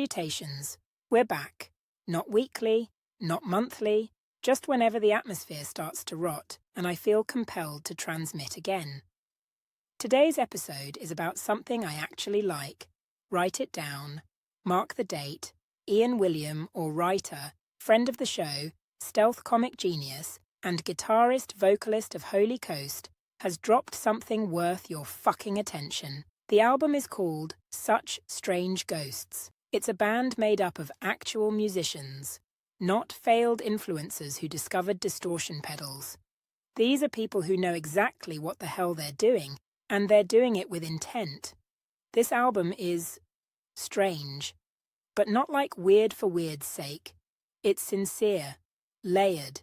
Salutations. We're back. Not weekly, not monthly, just whenever the atmosphere starts to rot and I feel compelled to transmit again. Today's episode is about something I actually like. Write it down. Mark the date. Ian William, or writer, friend of the show, stealth comic genius, and guitarist, vocalist of Holy Coast, has dropped something worth your fucking attention. The album is called Such Strange Ghosts. It's a band made up of actual musicians, not failed influencers who discovered distortion pedals. These are people who know exactly what the hell they're doing, and they're doing it with intent. This album is strange, but not like weird for weird's sake. It's sincere, layered,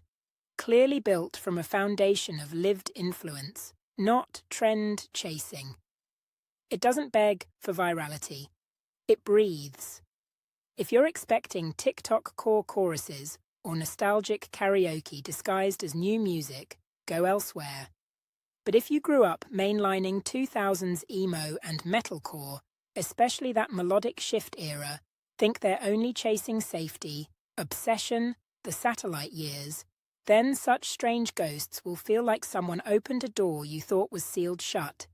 clearly built from a foundation of lived influence, not trend chasing. It doesn't beg for virality. It breathes. If you're expecting TikTok core choruses or nostalgic karaoke disguised as new music, go elsewhere. But if you grew up mainlining 2000s emo and metalcore, especially that melodic shift era, think they're only chasing safety, obsession, the satellite years, then Such Strange Ghosts will feel like someone opened a door you thought was sealed shut.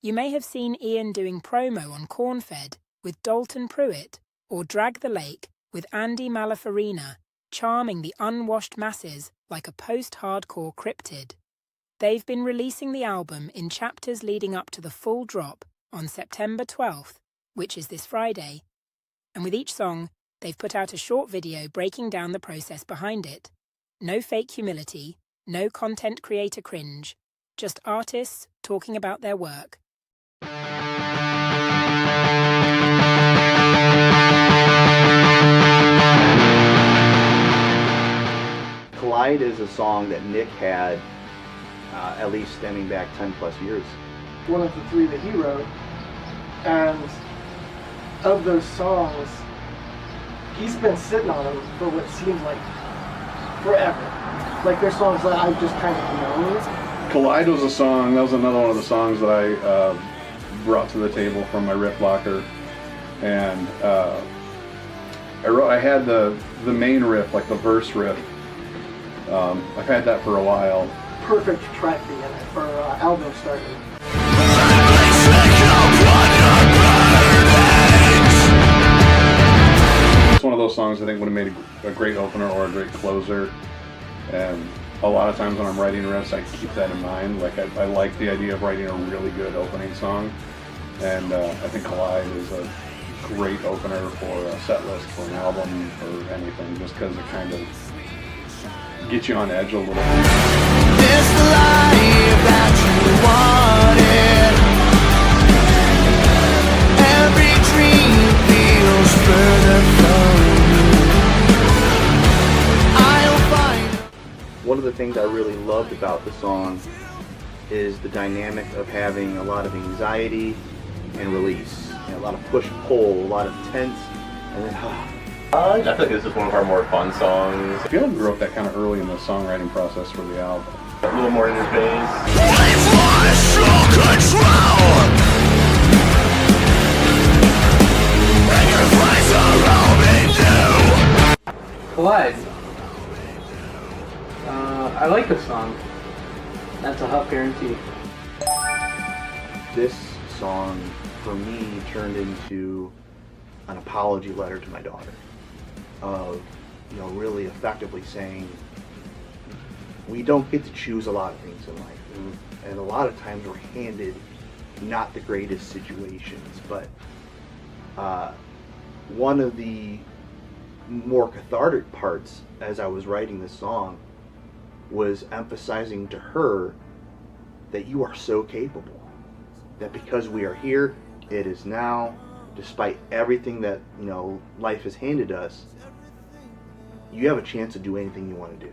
You may have seen Ian doing promo on Corn-Fed with Dalton Pruitt, or Drag the Lake with Andy Malafarina, charming the unwashed masses like a post-hardcore cryptid. They've been releasing the album in chapters leading up to the full drop on September 12th, which is this Friday. And with each song, they've put out a short video breaking down the process behind it. No fake humility, no content creator cringe, just artists talking about their work. Collide is a song that Nick had at least stemming back 10 plus years. One of the three that he wrote, and of those songs, he's been sitting on them for what seems like forever. Like they're songs that I've just kind of known. Collide was a song, that was another one of the songs that I brought to the table from my riff locker. And I had the main riff, like the verse riff. I've had that for a while. Perfect track beginning for album starting. It's one of those songs I think would have made a great opener or a great closer. And a lot of times when I'm writing riffs, I keep that in mind. Like I like the idea of writing a really good opening song. And I think Collide is a great opener for a set list, for an album, or anything, just because it kind of gets you on edge a little. This life that you wanted. Every dream feels further from you. I'll find. One of the things I really loved about the song is the dynamic of having a lot of anxiety and release. You know, a lot of push-pull, a lot of tense, and then I feel like this is one of our more fun songs. I feel like we wrote that kind of early in the songwriting process for the album. A little more in his veins. Collide. I like this song. That's a Huff guarantee. this song for me turned into an apology letter to my daughter of, really effectively saying we don't get to choose a lot of things in life, and a lot of times we're handed not the greatest situations, but one of the more cathartic parts as I was writing this song was emphasizing to her that you are so capable, that because we are here, it is now, despite everything that life has handed us, you have a chance to do anything you want to do.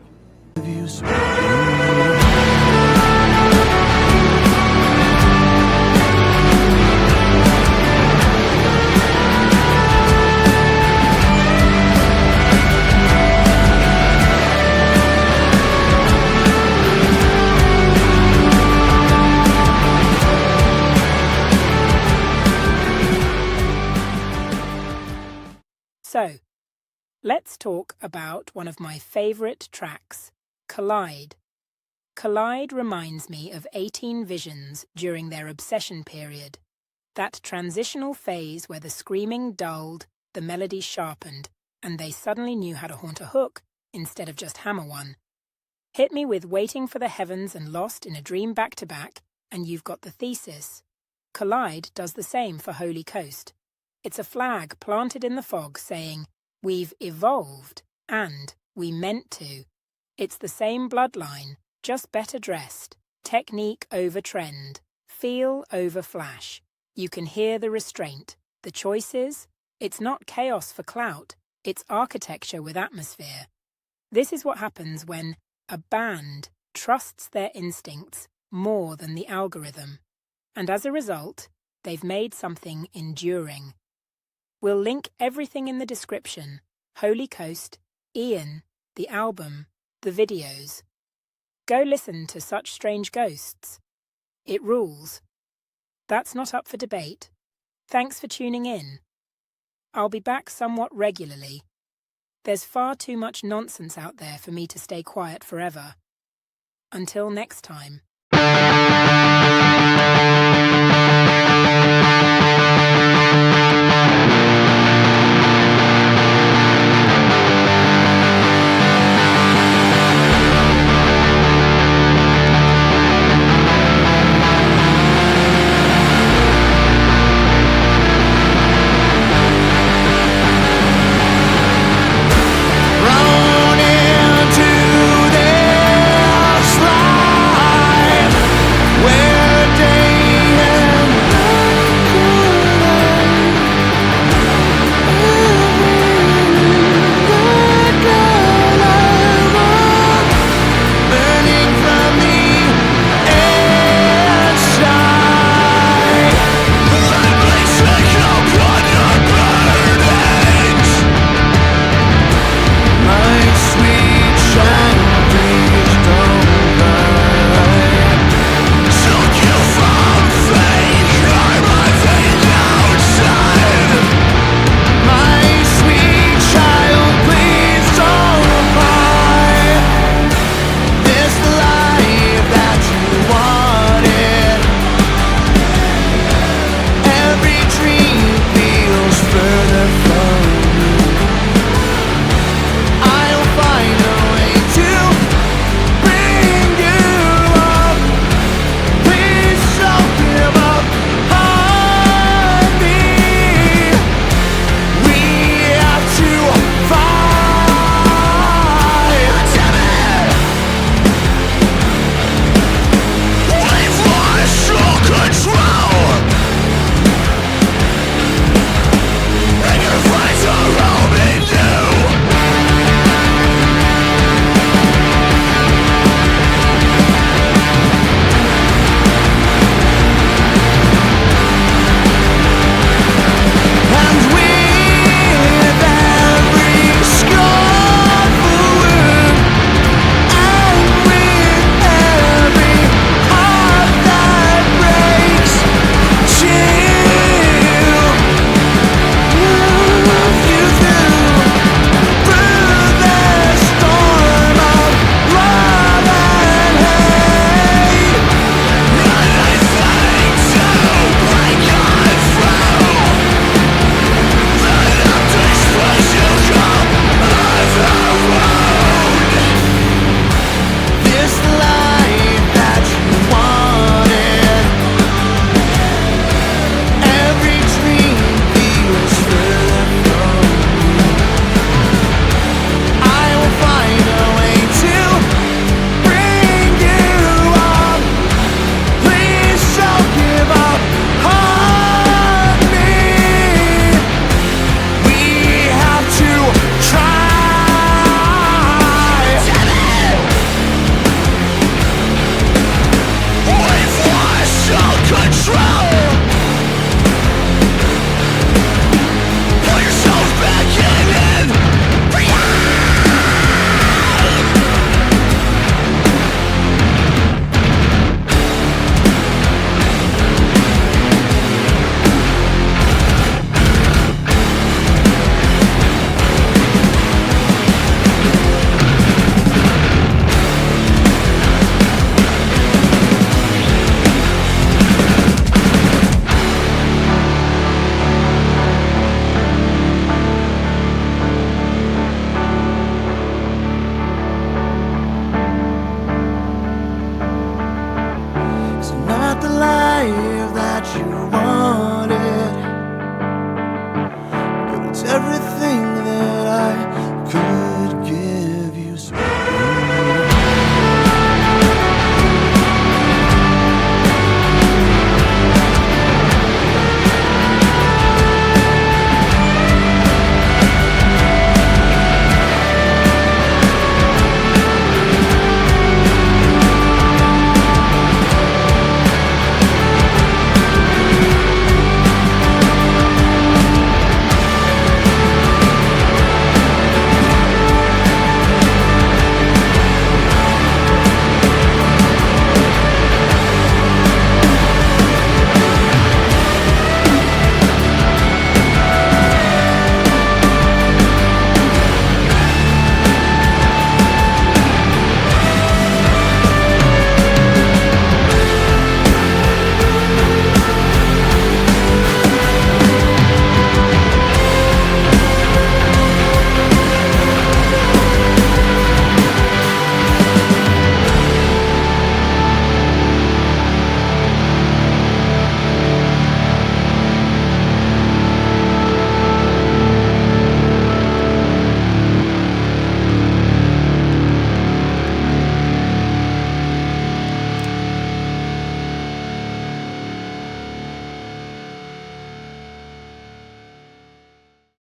Let's talk about one of my favourite tracks, Collide. Collide reminds me of 18 Visions during their obsession period, that transitional phase where the screaming dulled, the melody sharpened, and they suddenly knew how to haunt a hook instead of just hammer one. Hit me with Waiting for the Heavens and Lost in a Dream back-to-back, and you've got the thesis. Collide does the same for Holy Coast. It's a flag planted in the fog saying, we've evolved, and we meant to. It's the same bloodline, just better dressed, technique over trend, feel over flash. You can hear the restraint, the choices. It's not chaos for clout, it's architecture with atmosphere. This is what happens when a band trusts their instincts more than the algorithm, and as a result, they've made something enduring. We'll link everything in the description: Holy Coast, Ian, the album, the videos. Go listen to Such Strange Ghosts. It rules. That's not up for debate. Thanks for tuning in. I'll be back somewhat regularly. There's far too much nonsense out there for me to stay quiet forever. Until next time.